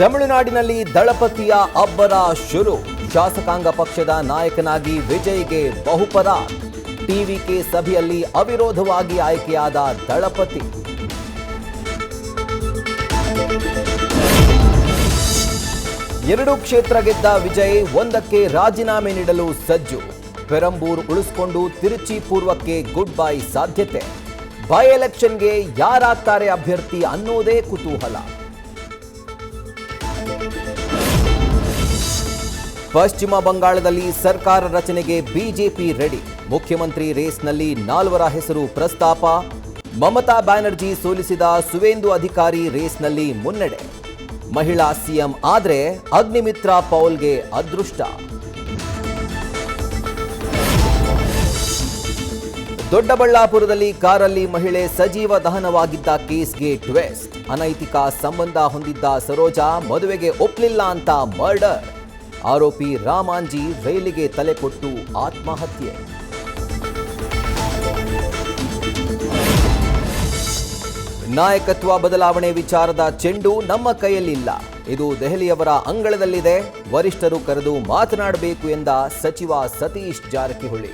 ತಮಿಳುನಾಡಿನಲ್ಲಿ ದಳಪತಿಯ ಅಬ್ಬರ ಶುರು. ಶಾಸಕಾಂಗ ಪಕ್ಷದ ನಾಯಕನಾಗಿ ವಿಜಯ್ಗೆ ಬಹುಪರಾಕ್. ಟಿವಿಕೆ ಸಭೆಯಲ್ಲಿ ಅವಿರೋಧವಾಗಿ ಆಯ್ಕೆಯಾದ ದಳಪತಿ. ಎರಡು ಕ್ಷೇತ್ರ ಗೆದ್ದ ವಿಜಯ್ ಒಂದಕ್ಕೆ ರಾಜೀನಾಮೆ ನೀಡಲು ಸಜ್ಜು. ಪೆರಂಬೂರು ಉಳಿಸಿಕೊಂಡು ತಿರುಚಿ ಪೂರ್ವಕ್ಕೆ ಗುಡ್ ಬೈ ಸಾಧ್ಯತೆ. ಬೈ ಎಲೆಕ್ಷನ್ಗೆ ಯಾರಾಗ್ತಾರೆ ಅಭ್ಯರ್ಥಿ ಅನ್ನೋದೇ ಕುತೂಹಲ. ಪಶ್ಚಿಮ ಬಂಗಾಳದಲ್ಲಿ ಸರ್ಕಾರ ರಚನೆಗೆ ಬಿಜೆಪಿ ರೆಡಿ. ಮುಖ್ಯಮಂತ್ರಿ ರೇಸ್ನಲ್ಲಿ 4 ಹೆಸರು ಪ್ರಸ್ತಾಪ. ಮಮತಾ ಬ್ಯಾನರ್ಜಿ ಸೋಲಿಸಿದ ಸುವೇಂದು ಅಧಿಕಾರಿ ರೇಸ್ನಲ್ಲಿ ಮುನ್ನಡೆ. ಮಹಿಳಾ ಸಿಎಂ ಆದ್ರೆ ಅಗ್ನಿಮಿತ್ರ ಪೌಲ್ಗೆ ಅದೃಷ್ಟ. ದೊಡ್ಡಬಳ್ಳಾಪುರದಲ್ಲಿ ಕಾರಲ್ಲಿ ಮಹಿಳೆ ಸಜೀವ ದಹನವಾಗಿದ್ದ ಕೇಸ್ಗೆ ಟ್ವಿಸ್ಟ್. ಅನೈತಿಕ ಸಂಬಂಧ ಹೊಂದಿದ್ದ ಸರೋಜಾ ಮದುವೆಗೆ ಒಪ್ಪಲಿಲ್ಲ ಅಂತ ಮರ್ಡರ್. ಆರೋಪಿ ರಾಮಾಂಜಿ ರೈಲಿಗೆ ತಲೆ ಕೊಟ್ಟು ಆತ್ಮಹತ್ಯೆ. ನಾಯಕತ್ವ ಬದಲಾವಣೆ ವಿಚಾರದ ಚೆಂಡು ನಮ್ಮ ಕೈಯಲ್ಲಿಲ್ಲ. ಇದು ದೆಹಲಿಯವರ ಅಂಗಳದಲ್ಲಿದೆ. ವರಿಷ್ಠರು ಕರೆದು ಮಾತನಾಡಬೇಕು ಎಂದ ಸಚಿವ ಸತೀಶ್ ಜಾರಕಿಹೊಳಿ.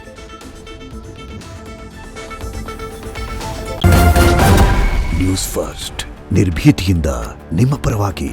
ನ್ಯೂಸ್ ಫಸ್ಟ್ ನಿರ್ಭೀತಿಯಿಂದ ನಿಮ್ಮ ಪರವಾಗಿ.